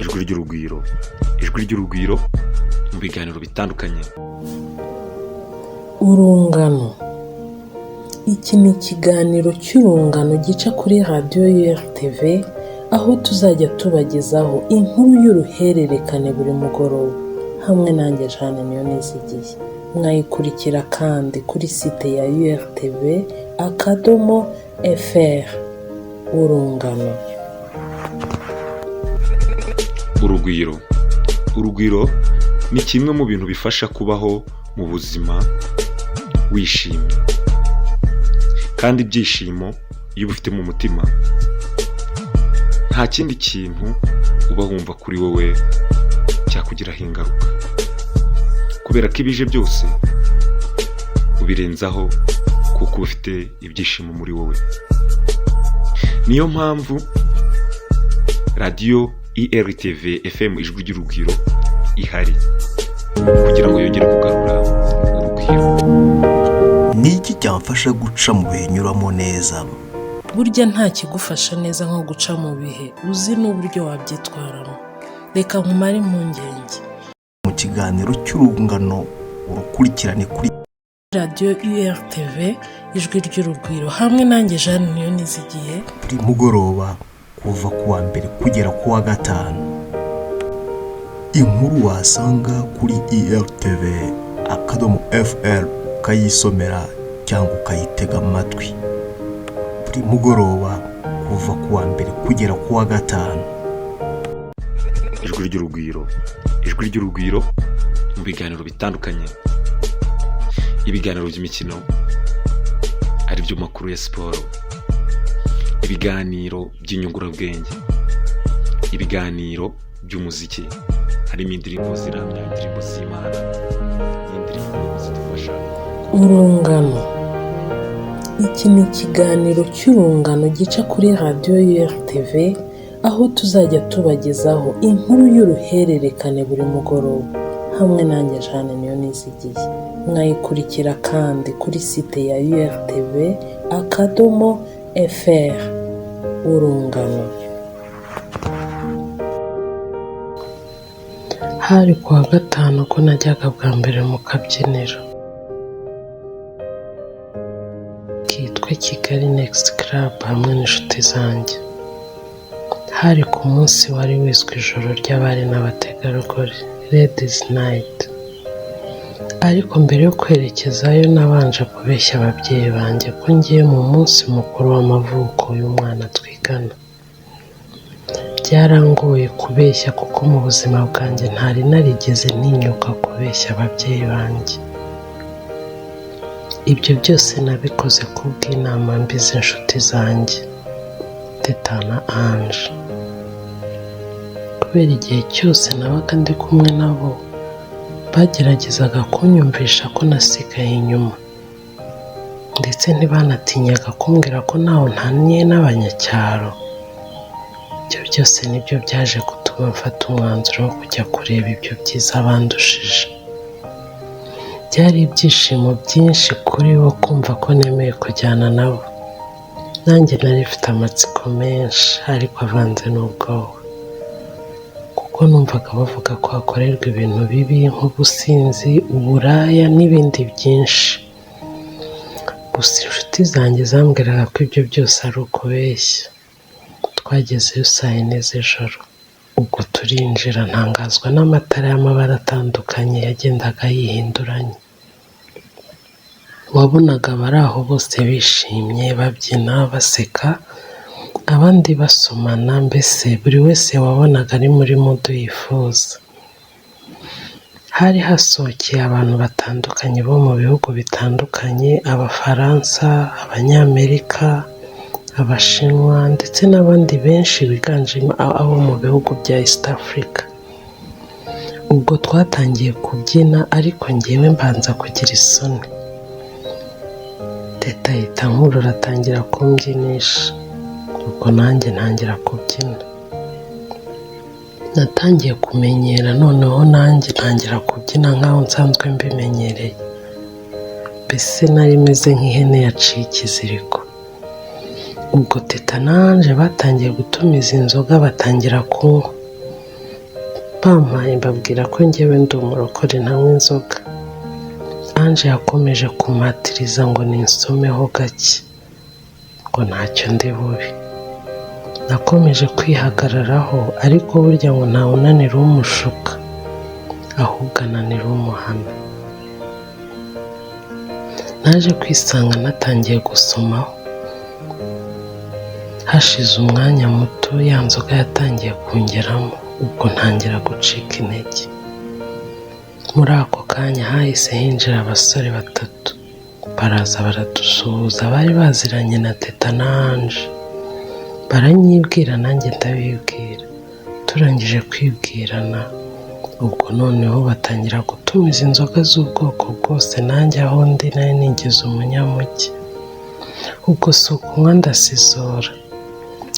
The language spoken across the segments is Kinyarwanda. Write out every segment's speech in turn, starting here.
ijwi ry'urugwiro, ijwi ry'urugwiro mu biganiro bitandukanye. Urungano. Iki ni ikiganiro cy'urungano gica kuri radiyo URTV, aho tuzajya tubagezaho inkuru y'uruhererekane buri mugoroba, hamwe nanjye Jeanne Niyonizigiye. Mwayikurikira kandi kuri site ya urtv.fr. Urungano. Urugwiro. Urugwiro ni kimwe mu bintu bifasha kubaho mu buzima wishimye. Kandi ibyishimo iyo ubifite mu mutima, nta kindi kintu uba wumva kuri wowe cyakugiraho ingaruka. Kubera ko ibije byose ubirenzaho kuko uba ufite ibyishimo muri wowe. Niyo mpamvu radiyo URTV FM ijwi ry'urugwiro ihari kugira ngo yongere kugarura urugwiro. Ni iki cyamfasha guca mu bihe nyuramo neza? Burya nta kigufasha neza nko guca mu bihe uzi n'uburyo wabyitwaramo. Reka nkumare impungenge. Mu kiganiro cy'urungano urukurikirane kuri radiyo URTV ijwi ry'urugwiro, hamwe nanjye Jeanne Niyonizigiye, buri mugoroba kuva ku wa mbere kugera ku wa gatanu. Inkuru wasanga kuri urtv.fr ukayisomera cyangwa ukayitega amatwi buri mugoroba kuva ku wa mbere kugera ku wa gatanu. Ijwi ry'urugwiro, ijwi ry'urugwiro mu biganiro bitandukanye. Ibiganiro by'imikino, ari byo makuru ya siporo, ibiganiro by'inyungurabwenge, ibiganiro by'umuziki, harimo indirimbo ziramya, indirimbo z'Imana, n'indirimbo zidufasha. Urungano. Iki ni ikiganiro cy'urungano gica kuri radiyo URTV, aho tuzajya tubagezaho inkuru y'uruhererekane buri mugoroba, hamwe nanjye Jeanne Niyonizigiye. Mwayikurikira kandi kuri site ya urtv.fr. Urungano. Hari ku wa gatanu ko najyaga bwa mbere mu kabyiniro kitwa Kigali Next Club hamwe n'inshuti zanjye. Hari ku munsi wari wiswe ijoro ry'abari n'abategarugori, Ladies Night. Ariko mbere yo kwerekezayo nabanje kubeshya ababyeyi banjye ko ngiye mu munsi mukuru w'amavuko y'umwana twigana. Byarangoye kubeshya kuko mu buzima bwanjye ntari narigeze ntinyuka kubeshya ababyeyi banjye. Ibyo byose nabikoze kubw'inama mbi z'inshuti zanjye, Teta na Ange. Kubera igihe cyose nabaga ndi kumwe nabo, bageragezaga kunyumvisha ko nasigaye inyuma, ndetse ntibanatinyaga kumbwira ko ntaho ntaniye n'abanyacyaro. Ibyo byose nibyo byaje gutuma mfata umwanzuro wo kujya kureba ibyo byiza bandushije. Byari ibyishimo byinshi kuri bo kumva ko nemeye kujyana nabo. Nanjye nari mfite amatsiko menshi ariko avanze n'ubwoba, kuko numvaga bavuga ko hakorerwa ibintu bibi nk'ubusinzi, uburaya n'ibindi byinshi. Gusa inshuti zanjye zambwiraga ko ibyo byose ari ukubeshya. Twagezeyo saa 4 z'ijoro. Ubwo turinjira ntangazwa n'amatara y'amabara atandukanye yagendaga yihinduranya. Wabonaga abari aho bose bishimye, babyina, baseka, abandi basomana, mbese buri wese wabonaga ari muri mudu yifuza. Hari hasohokeye abantu batandukanye bo mu bihugu bitandukanye, Abafaransa, Abanyamerika, Abashinwa ndetse n'abandi benshi biganjemo abo mu bihugu bya East Africa. Ubwo twatangiye kubyina ariko njyewe mbanza kugira isoni. Teta ahita nkurura atangira kumbyinisha, ubwo nanjye ntangira kubyina. Natangiye kumenyera, noneho nanjye ntangira kubyina nk'aho nsanzwe mbimenyereye. Mbese nari meze nk'ihene yaciye ikiziriko. Ubwo Teta na Ange batangiye gutumiza inzoga batangira kunywa. bampaye mbabwira ko njyewe ndi umurokore ntanywa inzoga. Ange yakomeje kumpatiriza ngo ninsomeho gake ngo ntacyo ndi bubi. Nakomeje kwihagararaho ariko burya ngo ntawe unanira umushuka ahubwo ananira umuhana. Naje kwisanga natangiye gusomaho. Hashize umwanya muto ya nzoga yatangiye kungeramo, ubwo ntangira gucika intege. Muri ako kanya hahise hinjira abasore 3 baraza baradusuhuza, bari baziranye na Teta na Ange. Baranyibwira nanjye ndabibwira. Turangije kwibwirana, ubwo noneho batangira gutumiza inzoga z'ubwoko bwose, nanjye aho ndi nari nigize umunyamugi. Ubwo si ukunywa ndasizora,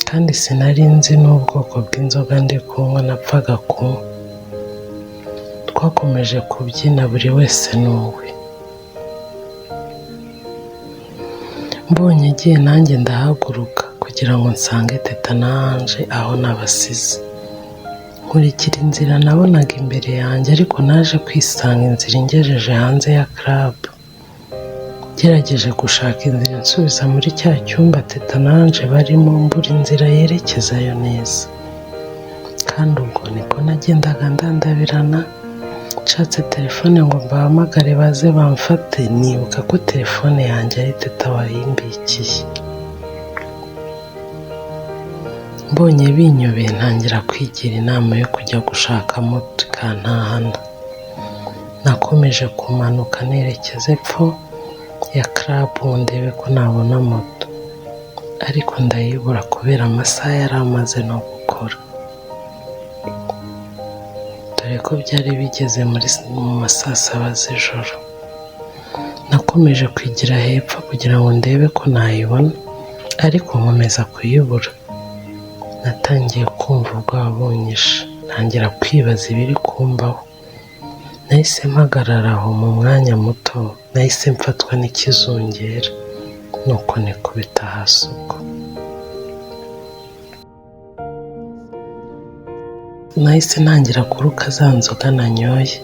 kandi sinari nzi n'ubwoko bw'inzoga ndi kunywa, napfaga kunywa. Twakomeje kubyina buri wese n'uwe. Mbonye agiye nanjye ndahaguruka kugira ngo nsange Teta na Ange aho nabasize. Nkurikira inzira nabonaga imbere yanjye, ariko naje kwisanga inzira ingejeje hanze ya club. Gerageje gushaka inzira nsubiza muri cya cyumba Teta na Ange barimo, mbura inzira yerekezayo neza. Kandi ubwo niko nagendaga ndandabirana, nshatse telefone ngo mbahamagare baze bamfate, nibuka ko telefone yanjye ari Teta wayimbikiye. Mbonye binyobeye ntangira kwigira inama yo kujya gushaka moto ikantahana. Nakomeje kumanuka nerekeza epfo ya club ngo ndebe ko nabona moto, ariko ndayibura kubera amasaha yari amaze no gukora, dore ko byari bigeze mu ma 7 z'ijoro. Nakomeje kwigira hepfo kugira ngo ndebe ko nayibona, ariko nkomeza kuyibura. Natangiye kumva ubwoba bunyishe, ntangira kwibaza ibiri kumbaho. Nahise mpagarara aho mu mwanya muto, nahise mfatwa n'ikizungera, nuko nikubita hasi ubwo. Nahise ntangira kuruka za nzoga nanyoye.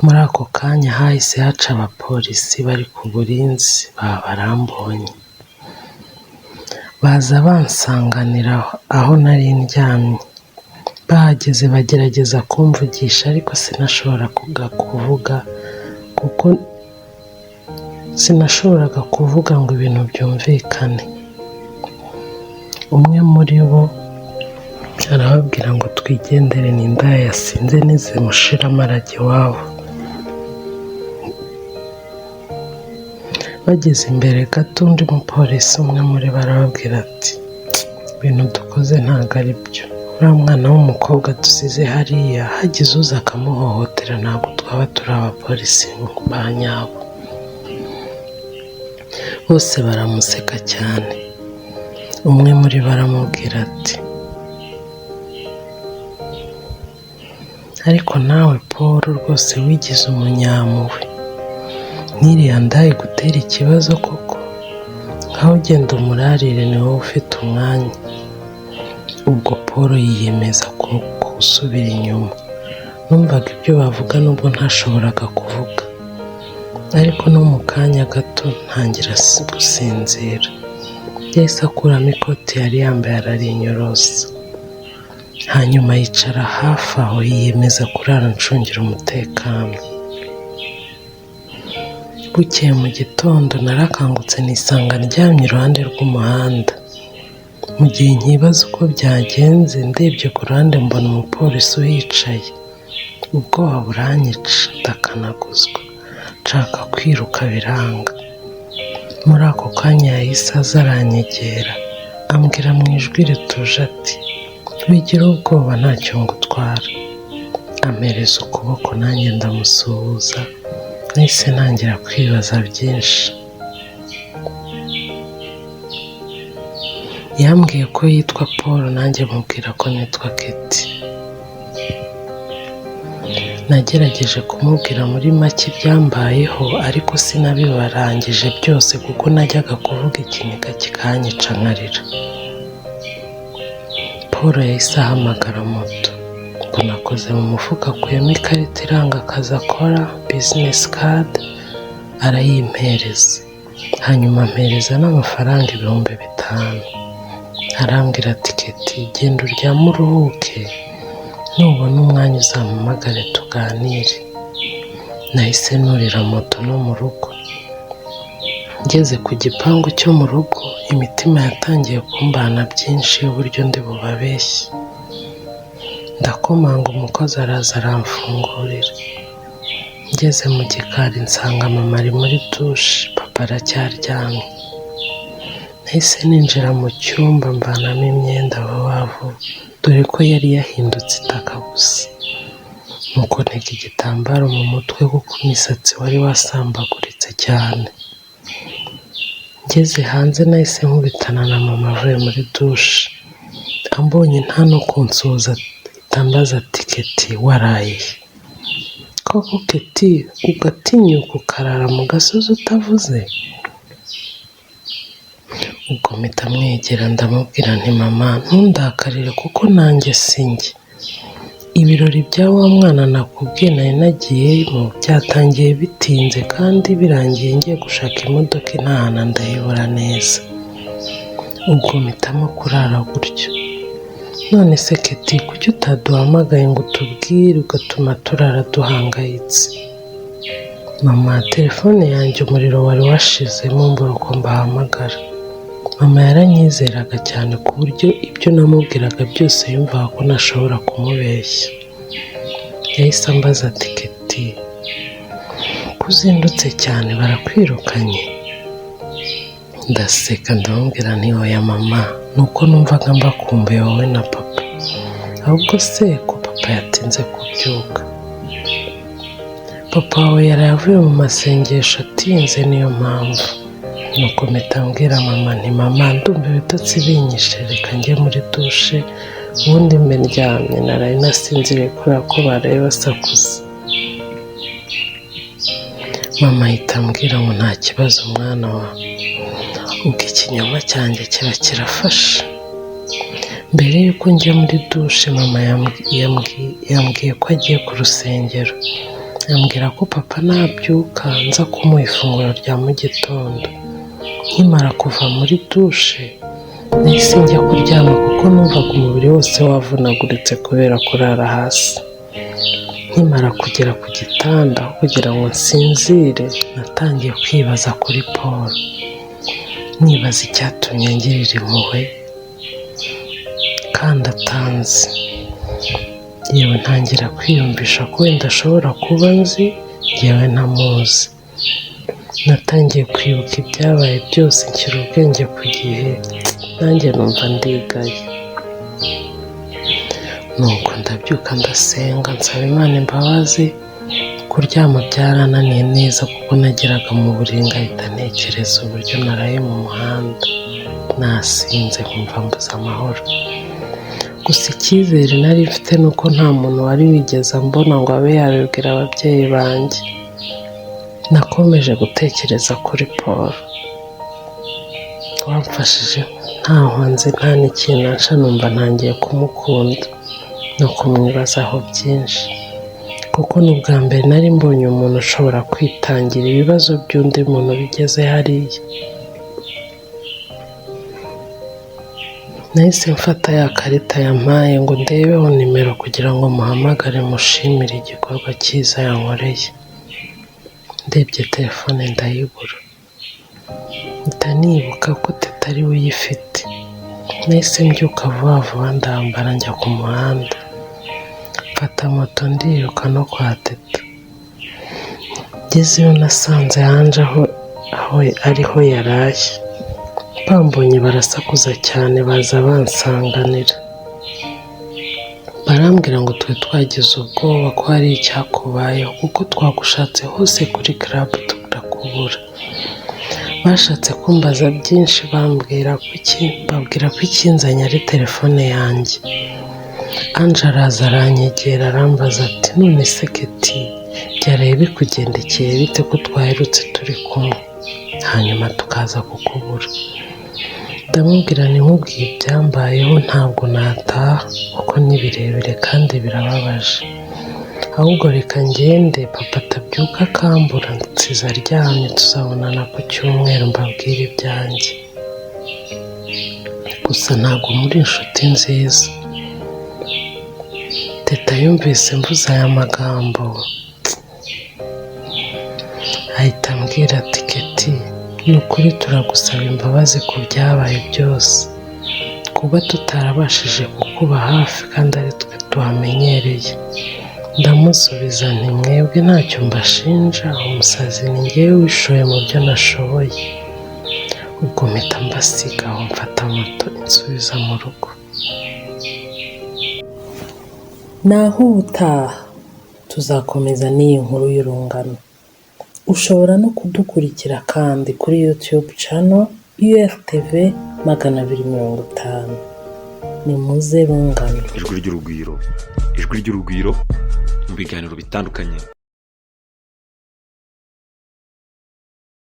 Muri ako kanya hahise haca abapolisi bari ku burinzi, barambonye. Baza bansanganira aho nari ndyamye. Bahageze bagerageza kumvugisha, ariko sinashoboraga kuvuga ngo ibintu byumvikane. Umwe muri bo arababwira ngo twigendere, n'indaya yasinze nizimushira amarage iwabo. Bageze imbere gato, undi mupolisi umwe muri barababwira ati ibintu dukoze ntabwo ari byo, uriya mwana w'umukobwa dusize hariya, hagize uza akamuhohotera ntabwo twaba turi abapolisi ba nyabo. Bose baramuseka cyane. Umwe muri baramubwira ati ariko nawe Paul rwose wigize umunyampuhwe, nk'iriya ndaya igutera ikibazo koko, nkaho ugenda umurarire ni wowe ufite umwanya. Ubwo Paul yiyemeza gusubira inyuma. Numvaga ibyo bavuga nubwo ntashoboraga kuvuga, ariko no mu kanya gato ntangira gusinzira. Yahise akuramo ikoti yari yambaye ararinyorosa, hanyuma yicara hafi aho yiyemeza kurara ncungira umutekano. Bukeye mu gitondo narakangutse nisanga ndyamye iruhande rw'umuhanda. Mu gihe nkibaza uko byagenze, ndebye ku ruhande mbona umupolisi uhicaye. Ubwoba buranyica, ndakanaguzwa, nshaka kwiruka biranga. Muri ako kanya yahise aza aranyegera, ambwira mu ijwi rituje ati wigira ubwoba ntacyo ngutwara. Ampereza ukuboko nanjye ndamusuhuza. Nahise ntangira kwibaza byinshi. Yambwiye ko yitwa Paul, nanjye mubwira ko nitwa Keti. Nagerageje kumubwira muri make ibyambayeho, ariko sinabibarangije byose kuko najyaga kuvuga ikiniga kikanyica nkarira. Paul yahise ahamagara moto. nuko nakoze mu mufuka akuyemo ikarita iranga akazi akora bizinesi kadi arayimpereza, hanyuma ampereza n'amafaranga 5,000. arambwira ati Keti genda uryame uruhuke, nubona umwanya uzampamagare tuganire. Nahise nurira moto no mu rugo. Ngeze ku gipangu cyo mu rugo imitima yatangiye kumbana byinshi y'uburyo ndi bubabeshye. Ndakomanga umukozi araza aramfungurira. Ngeze mu gikari nsanga mama ari muri dushe, papa aracyaryamye. Nahise ninjira mu cyumba mvanamo imyenda vuba, dore ko yari yahindutse itaka gusa. Nuko ntega igitambaro mu mutwe kuko imisatsi wari wasambaguritse cyane. Ngeze hanze nahise nkubitana na mama avuye muri dushe. Ambonye nta no kunsuhuza atambaza ati Keti waraye? Koko Keti ugatinyuka ukarara mu gasozi utavuze? Ubwo mpita mwegera ndamubwira nti mama ntundakarire kuko nanjye sinjye. Ibirori bya wa mwana nakubwiye nari nagiyemo byatangiye bitinze kandi birangiye ngiye gushaka imodoka intahana ndayibura neza. Ubwo mpitamo kurara gutyo. None se Keti kuki utaduhamagaye ngo utubwire ugatuma turara duhangayitse? Mama telefone yanjye umuriro wari washizemo mbura uko mbahamagara. Mama yaranyizeraga cyane ku buryo ibyo namubwiraga byose yumvaga ko ntashobora kumubeshya. Yahise ambaza ati Keti kuzindutse cyane barakwirukanye? Ndaseka ndamubwira nti oya mama, nuko numvaga mbakumbuye wowe na papa. Ahubwo se ko papa yatinze kubyuka? Papa wawe yari avuye mu masengesho atinze niyo mpamvu. Nuko mpita mbwira mama nti mama ndumva ibitotsi binyishe, reka njye muri dushe ubundi mbe ndyamye, naraye nasinziriye kubera ko baraye basakuza. Mama ahita ambwira ngo nta kibazo mwana wa, ubwo ikinyoma cyanjye kiba kirafashe. Mbere y'uko njya muri dushe mama yambwiye ko agiye ku rusengero. Ambwira ko papa nabyuka nza kumuha ifunguro rya mu gitondo. Nkimara kuva muri dushe nahise njya kuryama kuko numvaga umubiri wose wavunaguritse kubera kurara hasi. Nkimara kugera ku gitanda kugira ngo nsinzire natangiye kwibaza kuri Paul, nibaza icyatumye ngirira impuhwe kandi atanzi. Yewe ntangira kwiyumvisha ko wenda ashobora kuba nzi yewe ntamuzi. Natangiye kwibuka ibyabaye byose nshyira ubwenge ku gihe, nanjye numva ndigaye. Nuko ndabyuka ndasenga nsaba Imana imbabazi. Kuryama byarananiye neza kuko nageraga mu buriri ngahita ntekereza uburyo naraye mu muhanda nasinze nkumva mbuze amahoro. Gusa icyizere nari mfite nuko nta muntu wari wigeze ambona ngo abe yabibwira ababyeyi banjye. Nakomeje gutekereza kuri Paul wamfashije ntaho nzi nta n'ikintu nca, numva ntangiye kumukunda no kumwibazaho byinshi kuko n'ubwa mbere nari mbonye umuntu ushobora kwitangira ibibazo by'undi muntu bigeze hariya. Nahise mfata ya karita yampaye ngo ndebeho nimero kugira ngo muhamagare mushimire igikorwa cyiza yankoreye. Ndebye telefone ndayibura, mpita nibuka ko Teta ari we uyifite. Nahise mbyuka vuba vuba ndambara njya ku muhanda, mfata moto ndiruka no kwa Teta. Ngezeyo nasanze hanze aho ariho yaraye. Bambonye barasakuza cyane baza bansanganira. Barambwira ngo twe twagize ubwoba ko hari icyakubayeho kuko twagushatse hose kuri club turakubura. Bashatse kumbaza byinshi babwira ko ikinzanye ari telefone yanjye. Anje araza aranyegera arambaza ati none se Keti byaraye bikugendekeye bite ko twaherutse turi kumwe hanyuma tukaza kukubura? ndamubwira nkubwiye ibyambayeho ntabwo nataha kuko ni birebire kandi birababaje, ahubwo reka ngende papa atabyuka akambura nsize aryamye, tuzabonana ku cyumweru mbabwire ibyanjye. Gusa ntabwo muri inshuti nziza. Teta yumvise mvuze aya magambo ahita ambwira ati Keti, ni ukuri turagusaba imbabazi ku byabaye byose, kuba tutarabashije kukuba hafi kandi ari twe tuhamenyereye. Ndamusubiza nti mwebwe ntacyo mbashinja, umusazi ni ngewe wishoye mu byo nashoboye. Ubwo mpita mbasiga aho mfata moto insubiza mu rugo. Naho ubutaha tuzakomeza n'iyi nkuru y'urungano. Ushobora no kudukurikira kandi kuri YouTube channel UFTV 250. Ni muze rungano. Ijwi ry'urugwiro mu biganiro bitandukanye.